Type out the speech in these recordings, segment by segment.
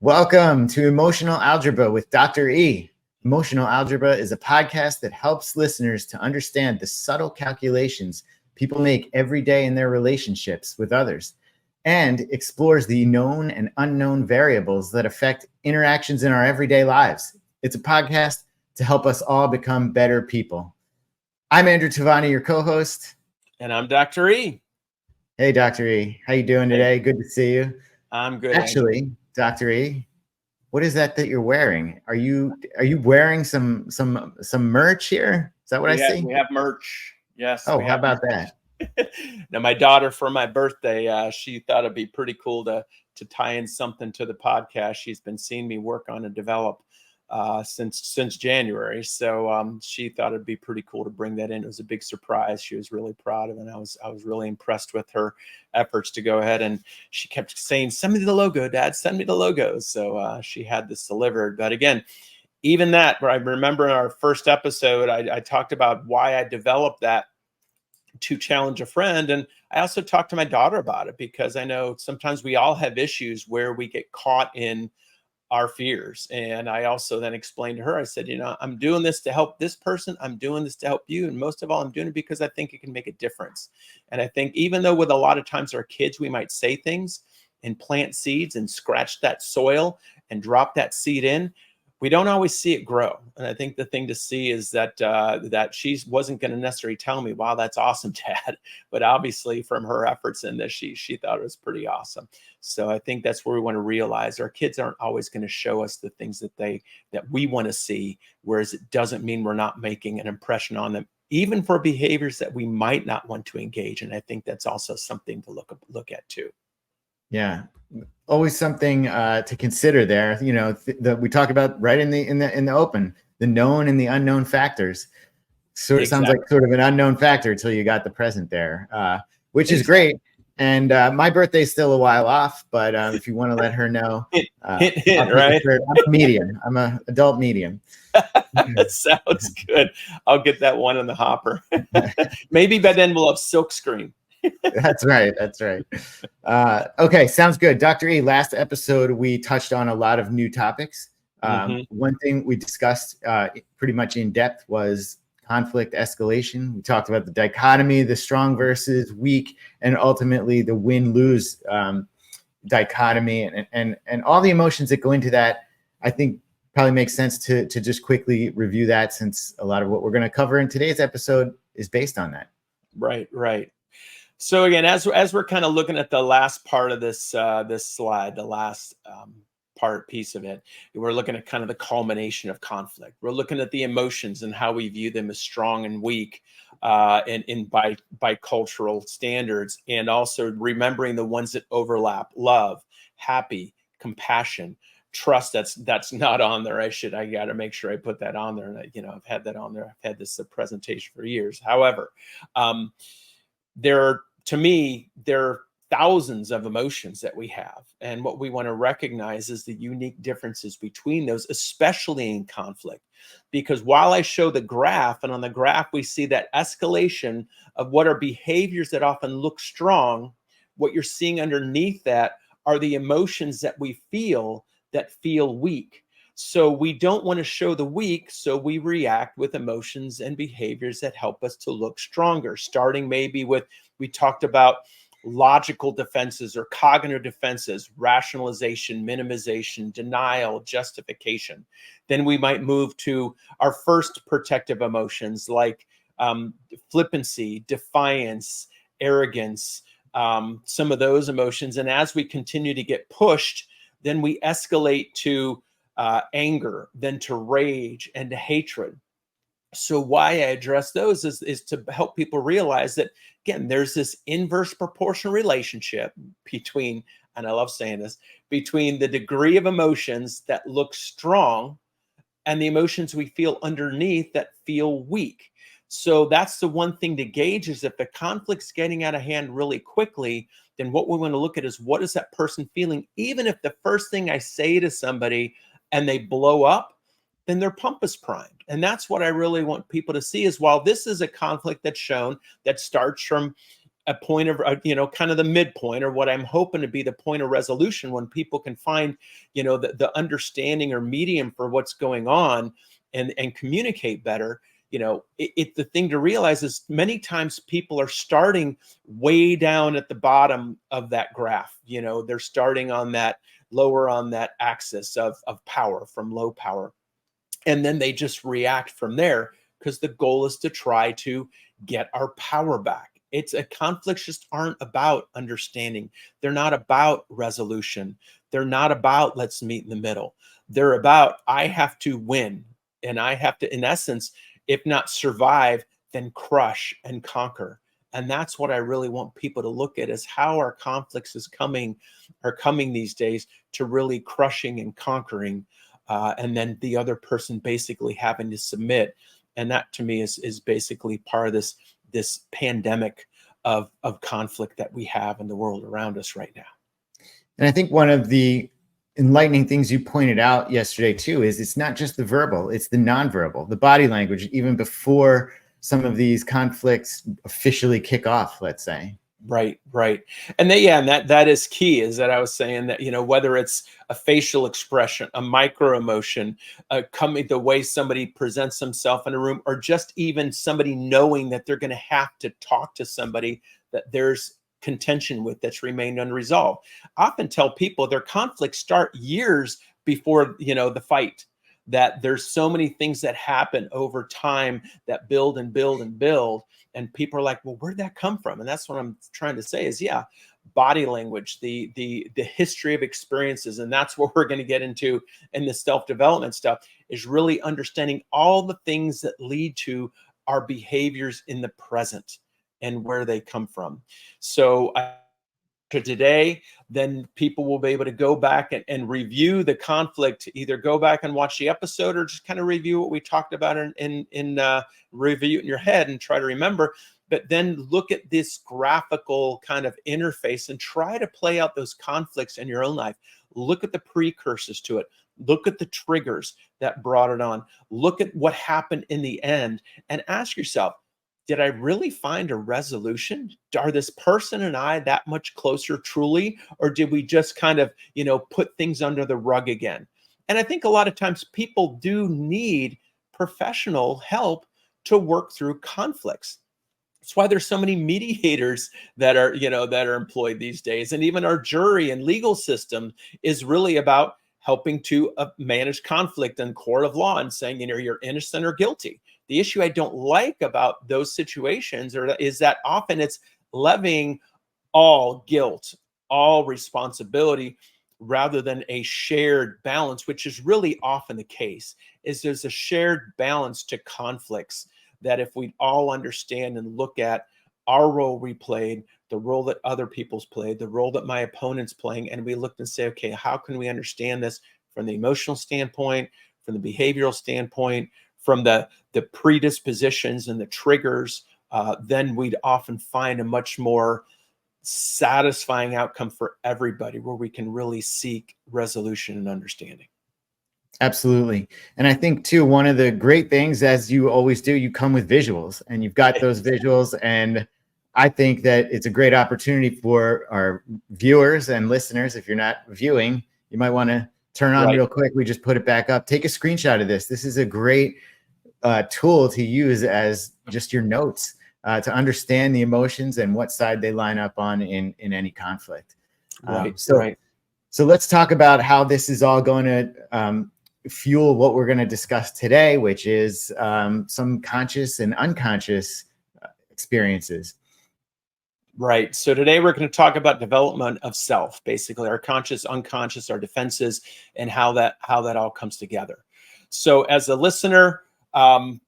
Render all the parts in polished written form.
Welcome to Emotional Algebra with Dr. E. Emotional Algebra is a podcast that helps listeners to understand the subtle calculations people make every day in their relationships with others and explores the known and unknown variables that affect interactions in our everyday lives. It's a podcast to help us all become better people. I'm Andrew Tavani, your co-host. And I'm Dr. E. Hey, Dr. E. How you doing today? Good to see you. I'm good. Actually, Andrew. Dr. E, what is that you're wearing? Are you wearing some merch here? Is that what I see? We have merch. Yes. Oh, how about that? Now, my daughter, for my birthday, she thought it'd be pretty cool to tie in something to the podcast. She's been seeing me work on and develop since January. So she thought it'd be pretty cool to bring that in. It was a big surprise. She was really proud of it. And I was really impressed with her efforts to go ahead. And she kept saying, "Send me the logo, Dad, send me the logo." So she had this delivered. But again, even that, I remember in our first episode, I talked about why I developed that to challenge a friend. And I also talked to my daughter about it because I know sometimes we all have issues where we get caught in our fears. And I also then explained to her, I said, I'm doing this to help this person. I'm doing this to help you. And most of all, I'm doing it because I think it can make a difference. And I think even though with a lot of times our kids, we might say things and plant seeds and scratch that soil and drop that seed in, we don't always see it grow. And I think the thing to see is that she wasn't going to necessarily tell me, "Wow, that's awesome, Dad." But obviously from her efforts in this, she thought it was pretty awesome. So I think that's where we want to realize our kids aren't always going to show us the things that we want to see, whereas it doesn't mean we're not making an impression on them, even for behaviors that we might not want to engage in. I think that's also something to look at too. Yeah. Always something to consider there. That we talk about right in the open, the known and the unknown factors. So it sounds like sort of an unknown factor until you got the present there, which is great. And my birthday's still a while off, but if you want to let her know, right? I'm a medium. I'm an adult medium. That sounds good. I'll get that one in the hopper. Maybe by then we'll have silk screen. That's right. Okay, sounds good. Dr. E, last episode, we touched on a lot of new topics. One thing we discussed pretty much in depth was conflict escalation. We talked about the dichotomy, the strong versus weak, and ultimately the win-lose dichotomy and all the emotions that go into that. I think probably makes sense to just quickly review that, since a lot of what we're going to cover in today's episode is based on that. Right. So again, as we're kind of looking at the last part of this this slide, the last piece of it, we're looking at kind of the culmination of conflict. We're looking at the emotions and how we view them as strong and weak, and by cultural standards, and also remembering the ones that overlap: love, happy, compassion, trust. That's not on there. I got to make sure I put that on there. And I've had that on there. I've had this presentation for years. However, there are thousands of emotions that we have. And what we want to recognize is the unique differences between those, especially in conflict. Because while I show the graph, and on the graph, we see that escalation of what are behaviors that often look strong, what you're seeing underneath that are the emotions that we feel that feel weak. So we don't want to show the weak, so we react with emotions and behaviors that help us to look stronger, starting maybe with, we talked about logical defenses or cognitive defenses: rationalization, minimization, denial, justification. Then we might move to our first protective emotions like flippancy, defiance, arrogance, some of those emotions. And as we continue to get pushed, then we escalate to anger, then to rage and to hatred. So why I address those is to help people realize that, again, there's this inverse proportional relationship between, and I love saying this, between the degree of emotions that look strong and the emotions we feel underneath that feel weak. So that's the one thing to gauge, is if the conflict's getting out of hand really quickly, then what we want to look at is, what is that person feeling? Even if the first thing I say to somebody and they blow up, then their pump is primed. And that's what I really want people to see, is while this is a conflict that's shown that starts from a point of, kind of the midpoint, or what I'm hoping to be the point of resolution, when people can find, the understanding or medium for what's going on, and communicate better. The thing to realize is many times people are starting way down at the bottom of that graph. They're starting on that lower on that axis of power, from low power. And then they just react from there, because the goal is to try to get our power back. Conflicts just aren't about understanding. They're not about resolution. They're not about let's meet in the middle. They're about, I have to win, and I have to, in essence, if not survive, then crush and conquer. And that's what I really want people to look at, is how our conflicts are coming these days, to really crushing and conquering, and then the other person basically having to submit. And that, to me, is basically part of this pandemic of conflict that we have in the world around us right now. And I think one of the enlightening things you pointed out yesterday too is it's not just the verbal, it's the nonverbal, the body language, even before some of these conflicts officially kick off, let's say. Right. And that is key, is that I was saying that, whether it's a facial expression, a micro emotion, the way somebody presents themselves in a room, or just even somebody knowing that they're going to have to talk to somebody that there's contention with, that's remained unresolved. I often tell people their conflicts start years before, the fight. That there's so many things that happen over time that build and build and build. And people are like, well, where'd that come from? And that's what I'm trying to say is, body language, the history of experiences. And that's what we're going to get into in the self-development stuff, is really understanding all the things that lead to our behaviors in the present and where they come from. So today, then people will be able to go back and review the conflict, either go back and watch the episode, or just kind of review what we talked about in review it in your head and try to remember. But then look at this graphical kind of interface and try to play out those conflicts in your own life. Look at the precursors to it. Look at the triggers that brought it on. Look at what happened in the end, and ask yourself, did I really find a resolution? Are this person and I that much closer truly? Or did we just kind of, put things under the rug again? And I think a lot of times people do need professional help to work through conflicts. That's why there's so many mediators that are employed these days. And even our jury and legal system is really about helping to manage conflict in court of law, and saying, you're innocent or guilty. The issue I don't like about those situations is that often it's levying all guilt, all responsibility, rather than a shared balance, which is really often the case. Is there's a shared balance to conflicts, that if we all understand and look at our role we played, the role that other people's played, the role that my opponent's playing, and we looked and say, okay, how can we understand this from the emotional standpoint, from the behavioral standpoint, from the predispositions and the triggers, then we'd often find a much more satisfying outcome for everybody, where we can really seek resolution and understanding. Absolutely. And I think too, one of the great things, as you always do, you come with visuals, and you've got those visuals. And I think that it's a great opportunity for our viewers and listeners. If you're not viewing, you might want to turn on real quick. We just put it back up. Take a screenshot of this. This is a great tool to use as just your notes to understand the emotions and what side they line up on in any conflict. So let's talk about how this is all going to fuel what we're going to discuss today, which is some conscious and unconscious experiences. Right. So today we're going to talk about development of self, basically our conscious, unconscious, our defenses, and how that all comes together. So as a listener, I'll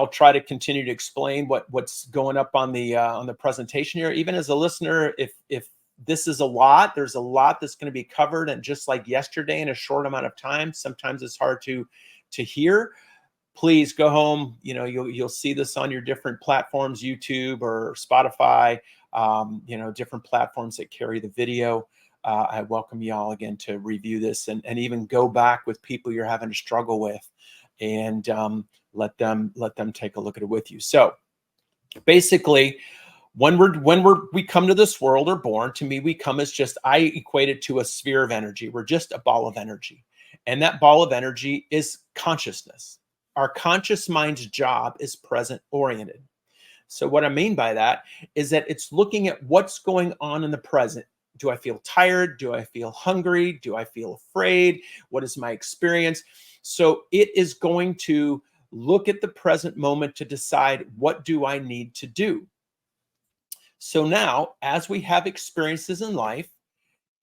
try to continue to explain what's going up on the presentation here. Even as a listener, if this is a lot, there's a lot that's going to be covered, and just like yesterday, in a short amount of time, sometimes it's hard to hear. Please go home. You'll see this on your different platforms, YouTube or Spotify, different platforms that carry the video. I welcome you all again to review this and even go back with people you're having to struggle with, and let them take a look at it with you. So basically, we come to this world or born, to me, we come as just, I equate it to a sphere of energy. We're just a ball of energy. And that ball of energy is consciousness. Our conscious mind's job is present oriented. So what I mean by that is that it's looking at what's going on in the present. Do I feel tired? Do I feel hungry? Do I feel afraid? What is my experience? So it is going to look at the present moment to decide, what do I need to do? So now, as we have experiences in life,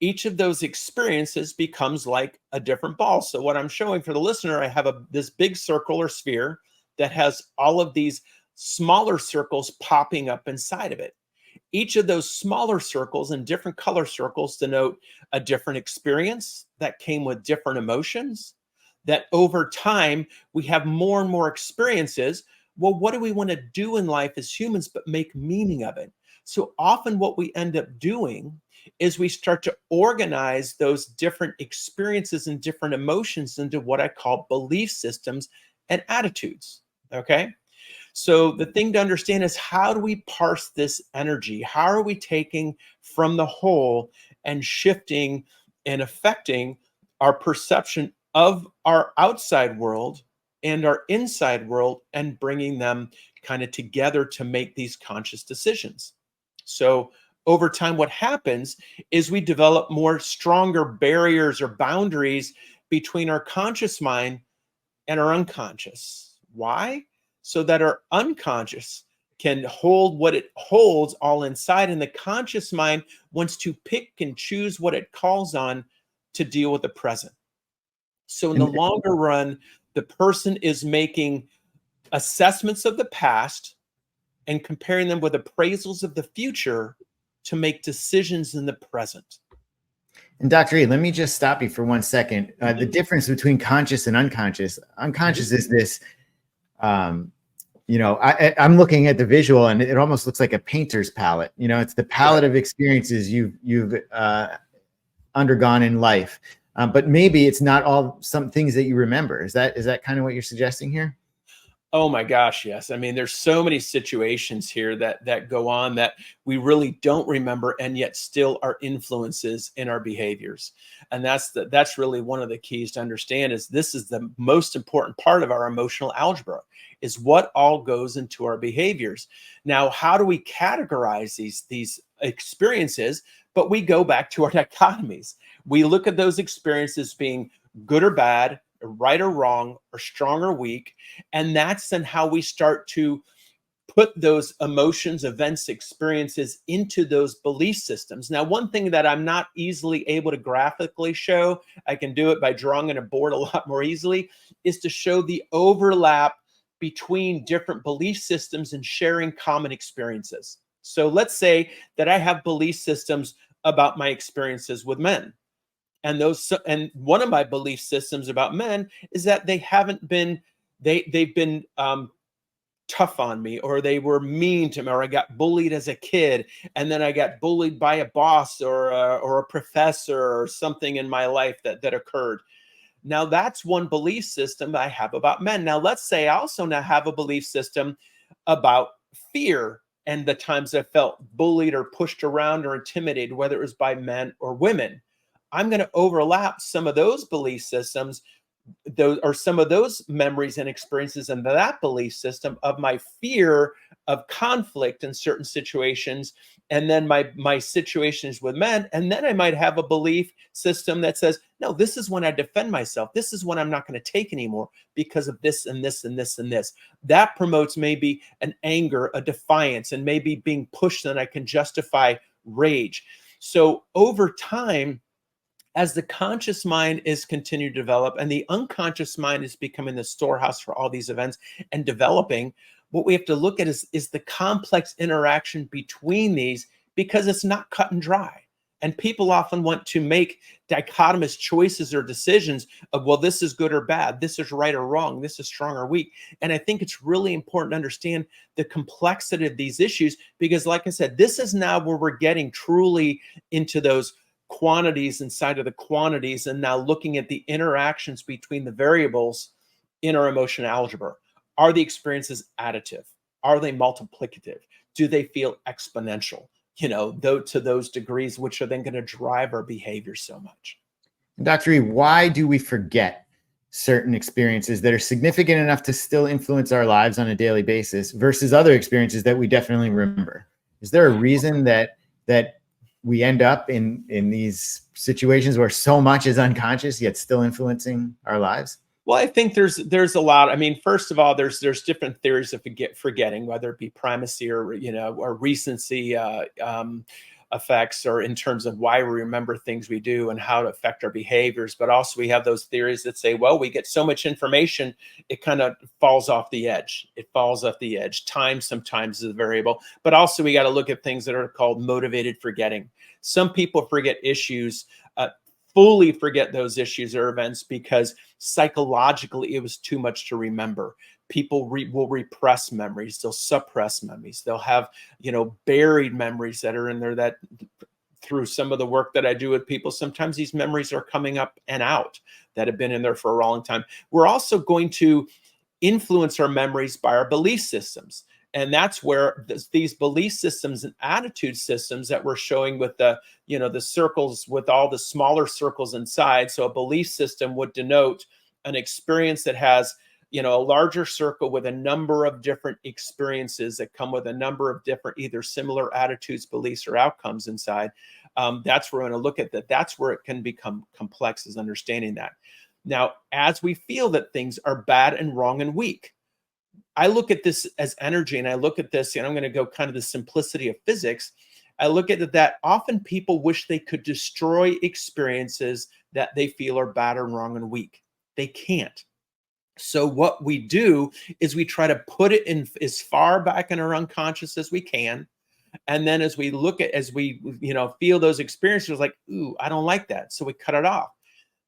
each of those experiences becomes like a different ball. So what I'm showing for the listener, I have this big circle or sphere that has all of these smaller circles popping up inside of it. Each of those smaller circles and different color circles denote a different experience that came with different emotions, that over time we have more and more experiences. Well, what do we want to do in life as humans but make meaning of it? So often what we end up doing is we start to organize those different experiences and different emotions into what I call belief systems and attitudes. Okay. So the thing to understand is, how do we parse this energy? How are we taking from the whole and shifting and affecting our perception of our outside world and our inside world and bringing them kind of together to make these conscious decisions? So over time, what happens is we develop more stronger barriers or boundaries between our conscious mind and our unconscious. Why? So that our unconscious can hold what it holds all inside, and the conscious mind wants to pick and choose what it calls on to deal with the present. So in the And longer run, the person is making assessments of the past and comparing them with appraisals of the future to make decisions in the present. And Dr. E, let me just stop you for 1 second. The difference between conscious and unconscious. Unconscious is this, I'm looking at the visual and it almost looks like a painter's palette. It's the palette of experiences you've undergone in life. But maybe it's not all some things that you remember. Is that kind of what you're suggesting here? Oh my gosh, yes. I mean, there's so many situations here that go on that we really don't remember, and yet still are influences in our behaviors. And that's really one of the keys to understand, is this is the most important part of our emotional algebra, is what all goes into our behaviors. Now, how do we categorize these experiences? But we go back to our dichotomies. We look at those experiences being good or bad, right or wrong, or strong or weak. And that's then how we start to put those emotions, events, experiences into those belief systems. Now, one thing that I'm not easily able to graphically show, I can do it by drawing on a board a lot more easily, is to show the overlap between different belief systems and sharing common experiences. So let's say that I have belief systems about my experiences with men. And one of my belief systems about men is that they've been tough on me, or they were mean to me, or I got bullied as a kid, and then I got bullied by a boss or a professor or something in my life that occurred. Now that's one belief system I have about men. Now let's say I also now have a belief system about fear and the times I felt bullied or pushed around or intimidated, whether it was by men or women. I'm going to overlap some of those belief systems, those or some of those memories and experiences into that belief system of my fear of conflict in certain situations, and then my situations with men. And then I might have a belief system that says, no, this is when I defend myself. This is when I'm not going to take anymore because of this and this and this and this. That promotes maybe an anger, a defiance, and maybe being pushed, and I can justify rage. So over time, as the conscious mind is continuing to develop and the unconscious mind is becoming the storehouse for all these events and developing, what we have to look at is the complex interaction between these, because it's not cut and dry. And people often want to make dichotomous choices or decisions of, well, this is good or bad, this is right or wrong, this is strong or weak. And I think it's really important to understand the complexity of these issues, because like I said, this is now where we're getting truly into those quantities inside of the quantities, and now looking at the interactions between the variables in our emotional algebra. Are the experiences additive? Are they multiplicative? do they feel exponential? Though to those degrees, which are then going to drive our behavior so much. Dr. E, why do we forget certain experiences that are significant enough to still influence our lives on a daily basis versus other experiences that we definitely remember? Is there a reason that we end up in these situations where so much is unconscious yet still influencing our lives? Well, I think there's a lot. I mean, first of all, there's different theories of forgetting, whether it be primacy or or recency effects, or in terms of why we remember things we do and how to affect our behaviors. But also, we have those theories that say, well, we get so much information, it kind of falls off the edge. It falls off the edge. Time sometimes is a variable, but also we got to look at things that are called motivated forgetting. Some people forget issues. Fully forget those issues or events because psychologically it was too much to remember. People will repress memories. They'll suppress memories. They'll have, buried memories that are in there that through some of the work that I do with people, sometimes these memories are coming up and out that have been in there for a long time. We're also going to influence our memories by our belief systems. And that's where these belief systems and attitude systems that we're showing with the circles with all the smaller circles inside. So a belief system would denote an experience that has, a larger circle with a number of different experiences that come with a number of different, either similar attitudes, beliefs, or outcomes inside. That's where we're going to look at that. That's where it can become complex, is understanding that. Now, as we feel that things are bad and wrong and weak, I look at this as energy, and I look at this, and I'm going to go kind of the simplicity of physics. I look at it that often people wish they could destroy experiences that they feel are bad or wrong and weak. They can't. So what we do is we try to put it in as far back in our unconscious as we can. And then as we feel those experiences, like, ooh, I don't like that. So we cut it off.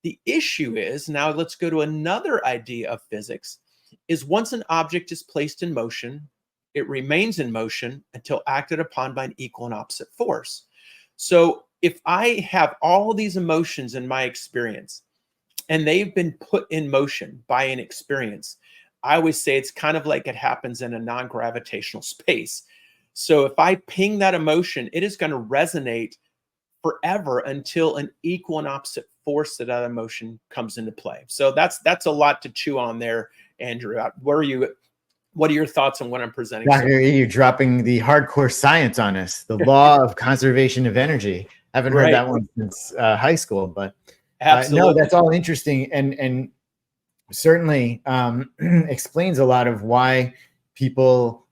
The issue is, now let's go to another idea of physics, is once an object is placed in motion, it remains in motion until acted upon by an equal and opposite force. So if I have all these emotions in my experience and they've been put in motion by an experience, I always say it's kind of like it happens in a non-gravitational space. So if I ping that emotion, it is going to resonate forever until an equal and opposite force to that emotion comes into play. So that's a lot to chew on there, Andrew. What are your thoughts on what I'm presenting? Dr. E, you're dropping the hardcore science on us, the law of conservation of energy. I haven't heard that one since high school, but no, that's all interesting, and certainly explains a lot of why people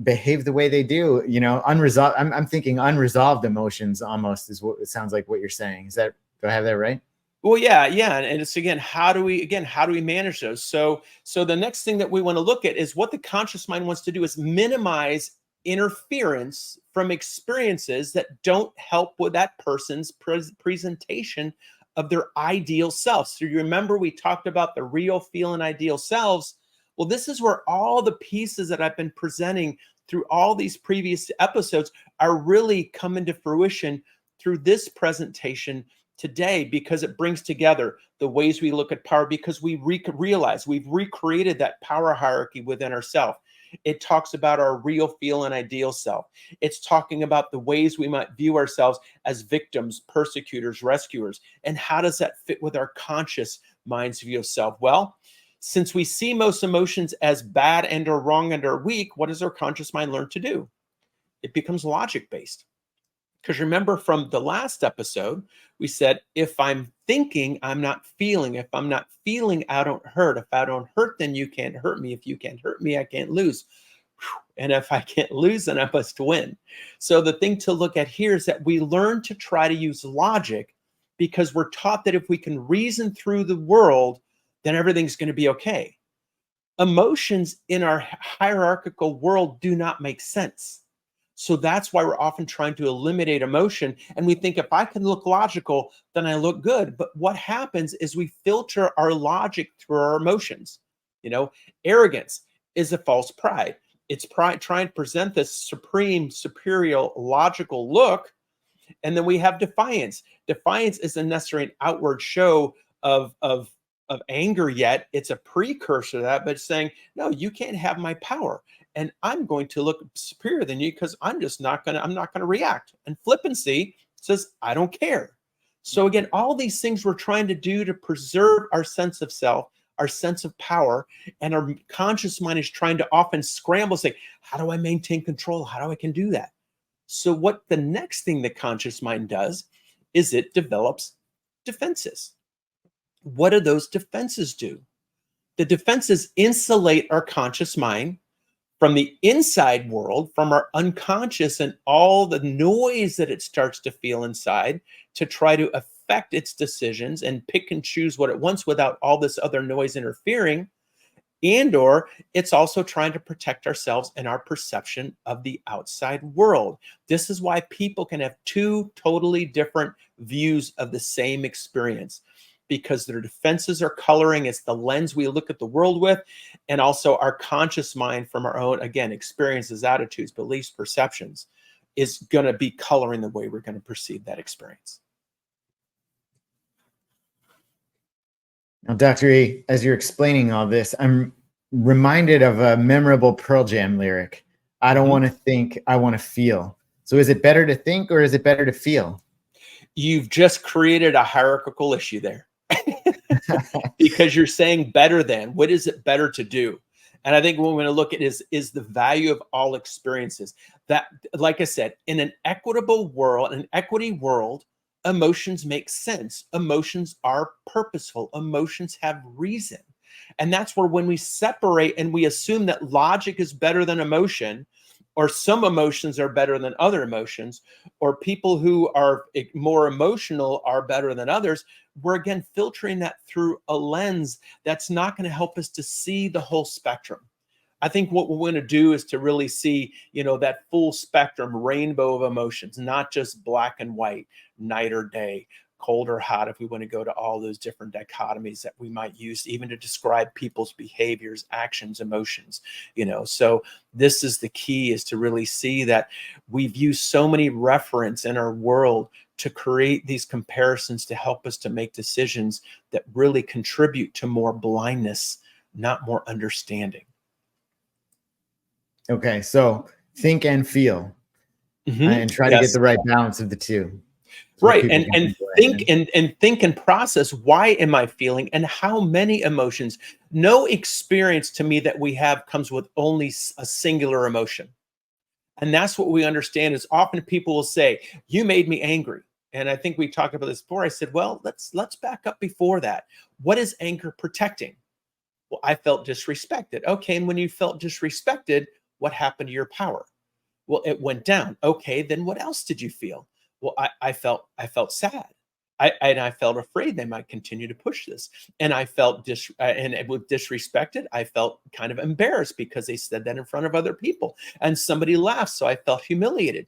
behave the way they do. Unresolved. I'm thinking unresolved emotions almost is what it sounds like what you're saying. Do I have that right? Well, yeah. And it's how do we manage those? So the next thing that we want to look at is what the conscious mind wants to do is minimize interference from experiences that don't help with that person's presentation of their ideal self. So you remember we talked about the real, feel, and ideal selves. Well, this is where all the pieces that I've been presenting through all these previous episodes are really coming to fruition through this presentation today, because it brings together the ways we look at power, because we realize we've recreated that power hierarchy within ourselves. It talks about our real, feel, and ideal self. It's talking about the ways we might view ourselves as victims, persecutors, rescuers. And how does that fit with our conscious mind's view of self? Well, since we see most emotions as bad and or wrong and or weak, what does our conscious mind learn to do? It becomes logic-based. Because remember from the last episode, we said, if I'm thinking, I'm not feeling. If I'm not feeling, I don't hurt. If I don't hurt, then you can't hurt me. If you can't hurt me, I can't lose. And if I can't lose, then I must win. So the thing to look at here is that we learn to try to use logic, because we're taught that if we can reason through the world, then everything's going to be okay. Emotions in our hierarchical world do not make sense. So that's why we're often trying to eliminate emotion. And we think if I can look logical, then I look good. But what happens is we filter our logic through our emotions. Arrogance is a false pride. It's pride trying to present this supreme, superior, logical look. And then we have defiance. Defiance isn't necessarily an outward show of anger yet. It's a precursor to that, but it's saying, no, you can't have my power. and I'm going to look superior than you because I'm not going to react. And flippancy says, I don't care. So again, all these things we're trying to do to preserve our sense of self, our sense of power, and our conscious mind is trying to often scramble, say, how do I maintain control? How do I can do that? So what the next thing the conscious mind does is it develops defenses. What do those defenses do? The defenses insulate our conscious mind from the inside world, from our unconscious and all the noise that it starts to feel inside to try to affect its decisions and pick and choose what it wants without all this other noise interfering. And or it's also trying to protect ourselves and our perception of the outside world. This is why people can have two totally different views of the same experience, because their defenses are coloring. It's the lens we look at the world with, and also our conscious mind from our own, again, experiences, attitudes, beliefs, perceptions, is going to be coloring the way we're going to perceive that experience. Now, Dr. E, as you're explaining all this, I'm reminded of a memorable Pearl Jam lyric. I don't want to think, I want to feel. So is it better to think or is it better to feel? You've just created a hierarchical issue there. Because you're saying better than. What is it better to do? And I think what we're going to look at is the value of all experiences. That, like I said, in an equitable world, an equity world, emotions make sense. Emotions are purposeful. Emotions have reason. And that's where when we separate and we assume that logic is better than emotion, or some emotions are better than other emotions, or people who are more emotional are better than others, we're again filtering that through a lens that's not going to help us to see the whole spectrum. I think what we're going to do is to really see, that full spectrum rainbow of emotions, not just black and white, night or day, cold or hot, if we want to go to all those different dichotomies that we might use even to describe people's behaviors, actions, emotions. So this is the key, is to really see that we've used so many reference in our world to create these comparisons to help us to make decisions that really contribute to more blindness, not more understanding. Okay, so think and feel, and try to get the right balance of the two. Right. And think and process, why am I feeling and how many emotions? No experience to me that we have comes with only a singular emotion. And that's what we understand is often people will say, you made me angry. And I think we talked about this before. I said, well, let's back up before that. What is anger protecting? Well, I felt disrespected. Okay. And when you felt disrespected, what happened to your power? Well, it went down. Okay, then what else did you feel? Well, I felt sad. I felt afraid they might continue to push this, and I felt with disrespected. I felt kind of embarrassed because they said that in front of other people, and somebody laughed, so I felt humiliated.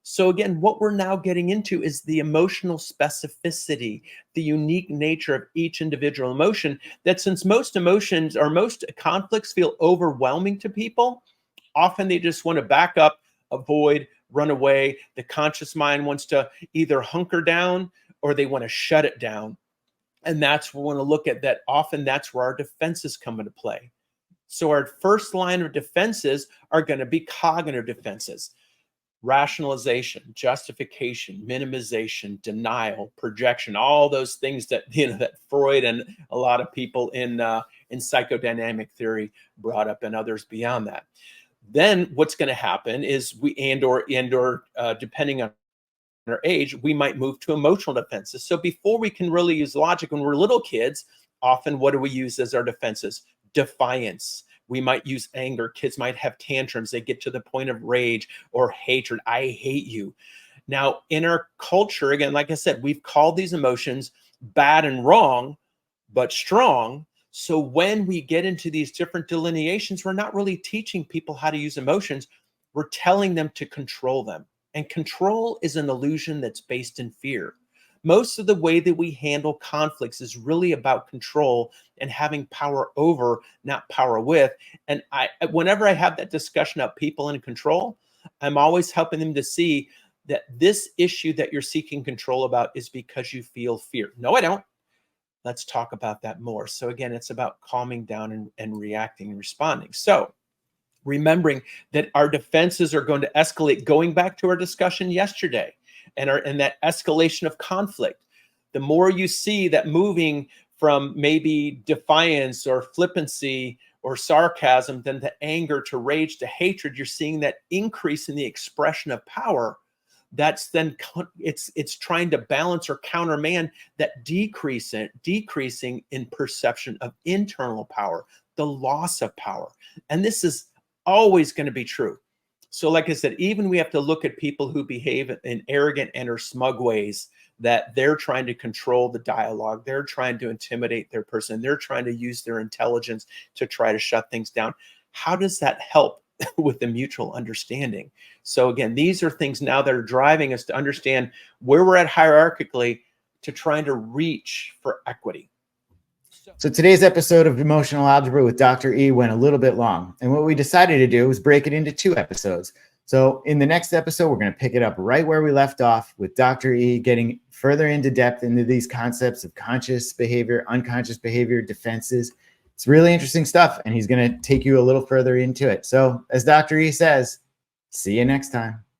So again, what we're now getting into is the emotional specificity, the unique nature of each individual emotion. That since most emotions or most conflicts feel overwhelming to people, often they just want to back up, avoid, run away. The conscious mind wants to either hunker down or they want to shut it down. And that's what we want to look at, that often that's where our defenses come into play. So our first line of defenses are going to be cognitive defenses: rationalization, justification, minimization, denial, projection, all those things that that Freud and a lot of people in psychodynamic theory brought up, and others beyond that. Then what's going to happen is we depending on our age, we might move to emotional defenses. So before we can really use logic, when we're little kids, often what do we use as our defenses? Defiance. We might use anger. Kids might have tantrums. They get to the point of rage or hatred. I hate you. Now, in our culture, again, like I said, we've called these emotions bad and wrong, but strong. So when we get into these different delineations, we're not really teaching people how to use emotions. We're telling them to control them. And control is an illusion that's based in fear. Most of the way that we handle conflicts is really about control and having power over, not power with. And whenever I have that discussion of people in control, I'm always helping them to see that this issue that you're seeking control about is because you feel fear. No, I don't. Let's talk about that more. So again, it's about calming down and reacting and responding. So remembering that our defenses are going to escalate, going back to our discussion yesterday, and that escalation of conflict. The more you see that moving from maybe defiance or flippancy or sarcasm, then to anger, to rage, to hatred, you're seeing that increase in the expression of power. That's then it's trying to balance or countermand that decreasing in perception of internal power, the loss of power. And this is always going to be true. So like I said, even we have to look at people who behave in arrogant and or smug ways, that they're trying to control the dialogue. They're trying to intimidate their person. They're trying to use their intelligence to try to shut things down. How does that help with the mutual understanding? So again, these are things now that are driving us to understand where we're at hierarchically, to trying to reach for equity. So today's episode of Emotional Algebra with Dr. E went a little bit long. And what we decided to do was break it into 2 episodes. So in the next episode, we're going to pick it up right where we left off, with Dr. E getting further into depth into these concepts of conscious behavior, unconscious behavior, defenses. It's really interesting stuff, and he's going to take you a little further into it. So as Dr. E says, see you next time.